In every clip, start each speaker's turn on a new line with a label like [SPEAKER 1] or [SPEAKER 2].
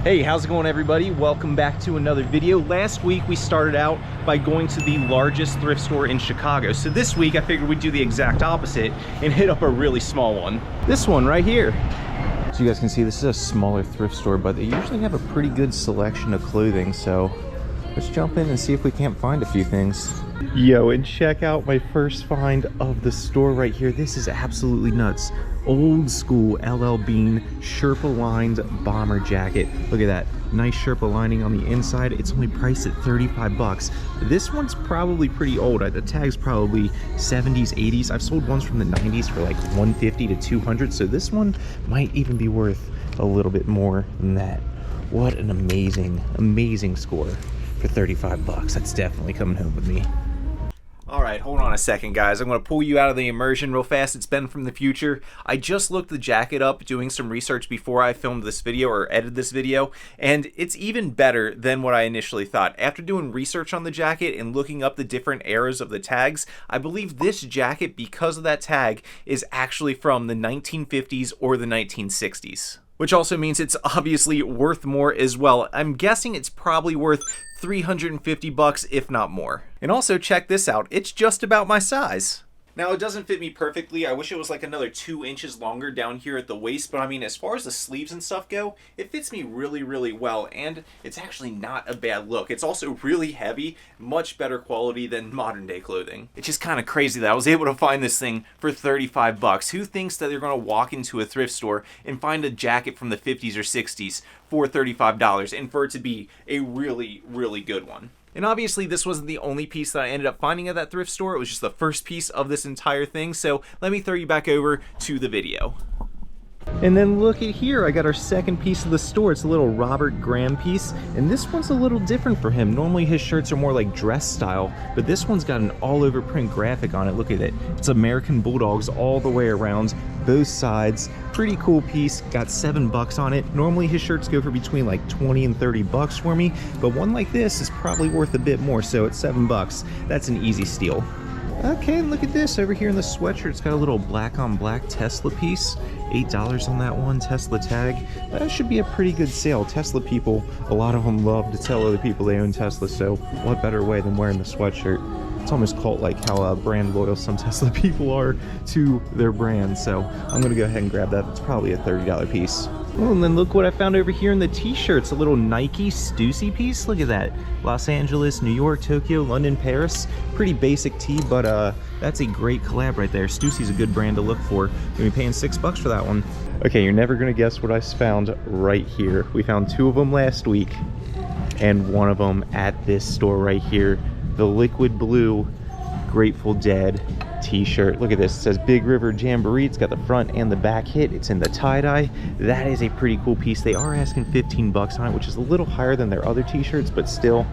[SPEAKER 1] Hey, how's it going, everybody? Welcome back to another video. Last week we started out by going to the largest thrift store in Chicago. So this week I figured we'd do the exact opposite and hit up a really small one. This one right here. So you guys can see this is a smaller thrift store, but they usually have a pretty good selection of clothing. So let's jump in and see if we can't find a few things. Yo, and check out my first find of the store right here. This is absolutely nuts. Old school LL Bean Sherpa lined bomber jacket. Look at that. Nice Sherpa lining on the inside. It's only priced at 35 bucks. This one's probably pretty old. The tag's probably 70s, 80s. I've sold ones from the 90s for like 150 to 200. So this one might even be worth a little bit more than that. What an amazing, amazing score for 35 bucks. That's definitely coming home with me. All right, hold on a second, guys. I'm going to pull you out of the immersion real fast. It's Ben from the future. I just looked the jacket up doing some research before I filmed this video or edited this video, and it's even better than what I initially thought. After doing research on the jacket and looking up the different eras of the tags, I believe this jacket, because of that tag, is actually from the 1950s or the 1960s. Which also means it's obviously worth more as well. I'm guessing it's probably worth 350 bucks, if not more. And also check this out, it's just about my size. Now, it doesn't fit me perfectly. I wish it was like another 2 inches longer down here at the waist, but I mean, as far as the sleeves and stuff go, it fits me really, really well, and it's actually not a bad look. It's also really heavy, much better quality than modern day clothing. It's just kind of crazy that I was able to find this thing for 35 bucks. Who thinks that they're going to walk into a thrift store and find a jacket from the 50s or 60s for $35 and for it to be a really, really good one? And obviously this wasn't the only piece that I ended up finding at that thrift store. It was just the first piece of this entire thing. So let me throw you back over to the video. And then look at here, I got our second piece of the store. It's a little Robert Graham piece, and this one's a little different for him. Normally his shirts are more like dress style, but this one's got an all over print graphic on it. Look at it. It's American Bulldogs all the way around, both sides. Pretty cool piece, got 7 bucks on it. Normally his shirts go for between like 20 and 30 bucks for me, but one like this is probably worth a bit more, so at 7 bucks, that's an easy steal. Okay, look at this over here in the sweatshirt. It's got a little black on black Tesla piece. $8 on that one, Tesla tag. That should be a pretty good sale. Tesla people, a lot of them love to tell other people they own Tesla, so what better way than wearing the sweatshirt? It's almost cult-like how brand loyal some Tesla people are to their brand, so I'm gonna go ahead and grab that. It's probably a $30 piece. Oh, and then look what I found over here in the t-shirts, a little Nike Stussy piece. Look at that. Los Angeles, New York, Tokyo, London, Paris. Pretty basic tee, but that's a great collab right there. Stussy's a good brand to look for. Gonna be paying 6 bucks for that one. Okay, you're never gonna guess what I found right here. We found 2 of them last week, and 1 of them at this store right here. The liquid blue Grateful Dead t-shirt. Look at this. It says Big River Jamboree. It's got the front and the back hit. It's in the tie-dye. That is a pretty cool piece. They are asking 15 bucks on it, which is a little higher than their other t-shirts, but still,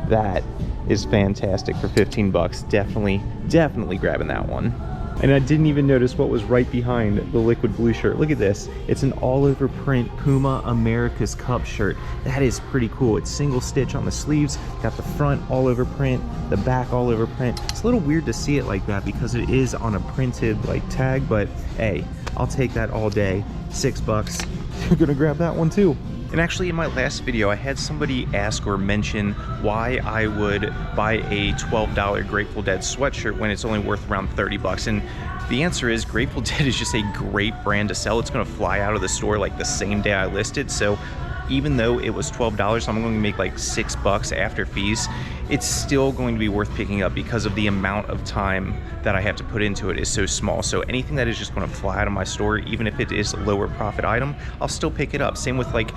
[SPEAKER 1] that is fantastic for 15 bucks. Definitely grabbing that one. And I didn't even notice what was right behind the liquid blue shirt. Look at this. It's an all-over print Puma America's Cup shirt. That is pretty cool. It's single stitch on the sleeves. Got the front all over print, the back all over print. It's a little weird to see it like that because it is on a printed like tag, but hey, I'll take that all day. 6 bucks. You're gonna grab that one too. And actually in my last video, I had somebody ask or mention why I would buy a $12 Grateful Dead sweatshirt when it's only worth around 30 bucks. And the answer is Grateful Dead is just a great brand to sell. It's gonna fly out of the store like the same day I listed. So even though it was $12, I'm going to make like 6 bucks after fees. It's still going to be worth picking up because of the amount of time that I have to put into it is so small. So anything that is just going to fly out of my store, even if it is a lower profit item, I'll still pick it up. Same with like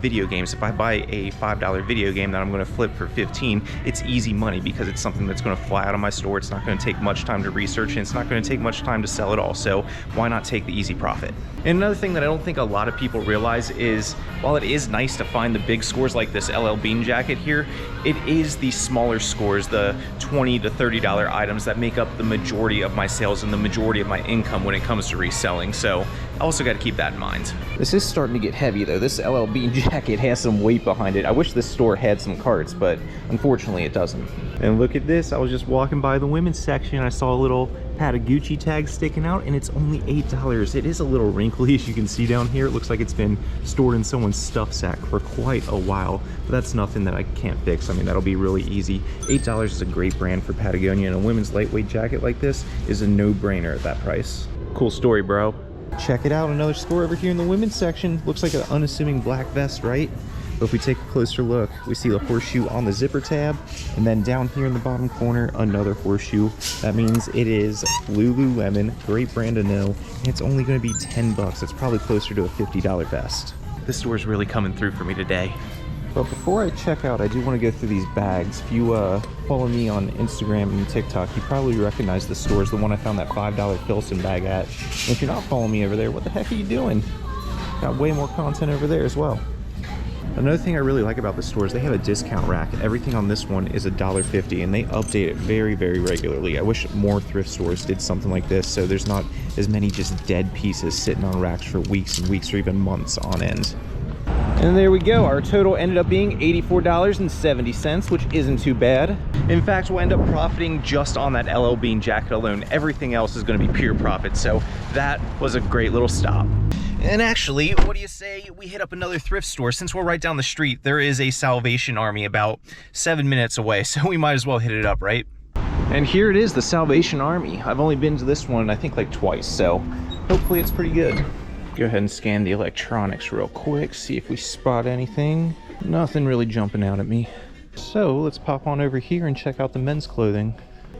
[SPEAKER 1] video games. If I buy a $5 video game that I'm going to flip for 15, it's easy money because it's something that's going to fly out of my store. It's not going to take much time to research, and it's not going to take much time to sell it all. So why not take the easy profit? And another thing that I don't think a lot of people realize is, while it is nice to find the big scores like this LL Bean jacket here, it is the smaller scores, the $20 to $30 items that make up the majority of my sales and the majority of my income when it comes to reselling. So I also got to keep that in mind. This is starting to get heavy though. This LL Bean jacket has some weight behind it. I wish this store had some carts, but unfortunately it doesn't. And look at this. I was just walking by the women's section. I saw a little had a Gucci tag sticking out, and it's only $8. It is a little wrinkly, as you can see down here. It looks like it's been stored in someone's stuff sack for quite a while, but that's nothing that I can't fix. I mean, that'll be really easy. $8 is a great brand for Patagonia, and a women's lightweight jacket like this is a no-brainer at that price. Cool story, bro. Check it out, another store over here in the women's section. Looks like an unassuming black vest, right? But if we take a closer look, we see the horseshoe on the zipper tab, and then down here in the bottom corner, another horseshoe. That means it is Lululemon, great brand to know, and it's only gonna be 10 bucks. It's probably closer to a $50 vest. This store's really coming through for me today. But before I check out, I do want to go through these bags. If you follow me on Instagram and TikTok, you probably recognize the store as the one I found that $5 Filson bag at. And if you're not following me over there, what the heck are you doing? Got way more content over there as well. Another thing I really like about the store is they have a discount rack. Everything on this one is $1.50, and they update it very, very regularly. I wish more thrift stores did something like this, so there's not as many just dead pieces sitting on racks for weeks and weeks or even months on end. And there we go. Our total ended up being $84.70, which isn't too bad. In fact, we'll end up profiting just on that LL Bean jacket alone. Everything else is going to be pure profit, so that was a great little stop. And actually, what do you say we hit up another thrift store? Since we're right down the street, there is a Salvation Army about 7 minutes away, so we might as well hit it up, right? And here it is, the Salvation Army. I've only been to this one, I think, like twice, so hopefully it's pretty good. Go ahead and scan the electronics real quick, see if we spot anything. Nothing really jumping out at me. So let's pop on over here and check out the men's clothing.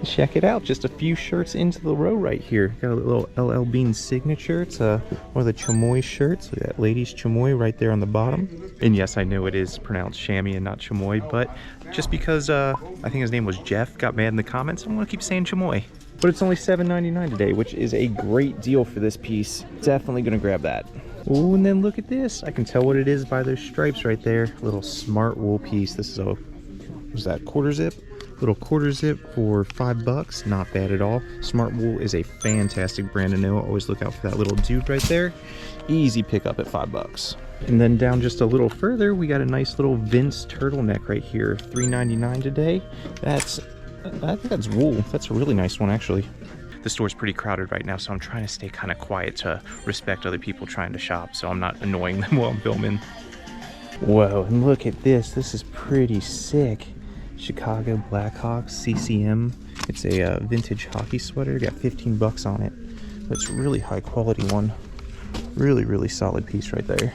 [SPEAKER 1] Check it out, just a few shirts into the row right here. Got a little LL Bean signature. It's one of the chamois shirts. Look at that ladies chamois right there on the bottom. And yes, I know it is pronounced chamois and not chamois, but just because I think his name was Jeff got mad in the comments, I'm gonna keep saying chamois. But it's only $7.99 today, which is a great deal for this piece. Definitely gonna grab that. Oh, and then look at this. I can tell what it is by those stripes right there. Little smart wool piece. This is a, what's that, quarter zip? Little quarter zip for $5, not bad at all. Smart Wool is a fantastic brand to know. Always look out for that little dude right there. Easy pickup at $5. And then down just a little further, we got a nice little Vince turtleneck right here, $3.99 today. I think that's wool. That's a really nice one, actually. The store's pretty crowded right now, so I'm trying to stay kind of quiet to respect other people trying to shop, so I'm not annoying them while I'm filming. Whoa, and look at this. This is pretty sick. Chicago Blackhawks CCM. It's a vintage hockey sweater. Got 15 bucks on it. That's a really high quality one. Really, really solid piece right there.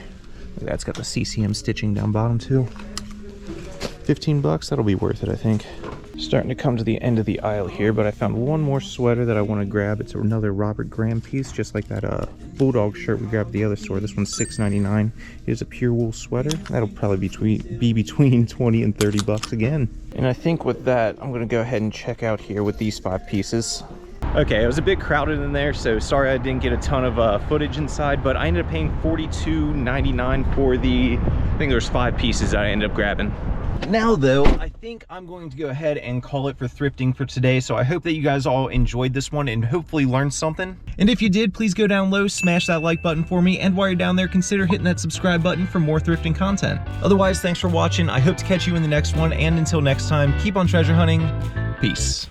[SPEAKER 1] That's got the CCM stitching down bottom too. 15 bucks, that'll be worth it, I think. Starting to come to the end of the aisle here, but I found one more sweater that I want to grab. It's another Robert Graham piece, just like that Bulldog shirt we grabbed at the other store. This one's $6.99. It is a pure wool sweater. That'll probably be between 20 and 30 bucks again. And I think with that, I'm going to go ahead and check out here with these 5 pieces. Okay, it was a bit crowded in there, so sorry I didn't get a ton of footage inside, but I ended up paying $42.99 for the, I think there's 5 pieces I ended up grabbing. Now though, I think I'm going to go ahead and call it for thrifting for today, so I hope that you guys all enjoyed this one and hopefully learned something. And if you did, please go down low, smash that like button for me, and while you're down there, consider hitting that subscribe button for more thrifting content. Otherwise, thanks for watching. I hope to catch you in the next one, and until next time, keep on treasure hunting. Peace.